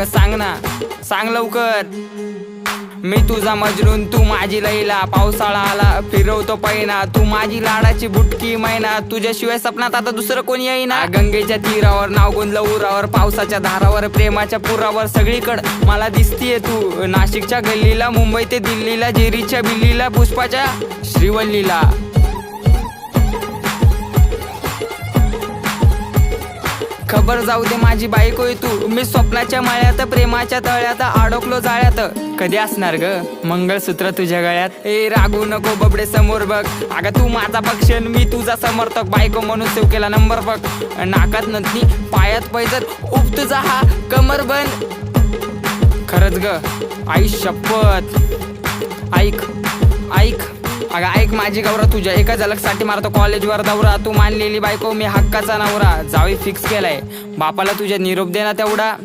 अगं सांग ना, सांग लवकर. मी तुझा मजनून, तू माझी लैला. पावसाळा आला फिरवतो पैना, तू माझी लाडाची बुटकी मैना. तुझ्याशिवाय सपनात आता दुसरं कोणी येईना. गंगेच्या तीरावर नाव गोंदलं उरावर, पावसाच्या धारावर प्रेमाच्या पुरावर. सगळीकडं मला दिसतीये तू, नाशिकच्या गल्लीला, मुंबई ते दिल्लीला, जेरीच्या बिल्लीला, पुष्पाच्या श्रीवल्लीला. खबर जाऊ दे माझी बायकोय तू, मी स्वप्नाच्या मळ्यात, प्रेमाच्या तळ्यात अडकलो जाळ्यात. कधी असणार ग मंगळसूत्र तुझ्या गळ्यात? ए रागू नको बबडे समोर बघ, अगं तू माझा पक्षण, मी तुझा समर्थक. बायको म्हणून सेव केला नंबर बघ. नाकात नथनी, पायात पैजर, उप तुझा हा कमर बंद. खरंच ग आई शपथ. ऐक ऐक अगं ऐक माझी गौरा, तुझ्या एका झलकसाठी मारतो कॉलेजवर दौरा. तू मानलेली बायको, मी हक्काचा नवरा. जावी फिक्स केलाय, बापाला तुझ्या निरोप दे ना तेवढा.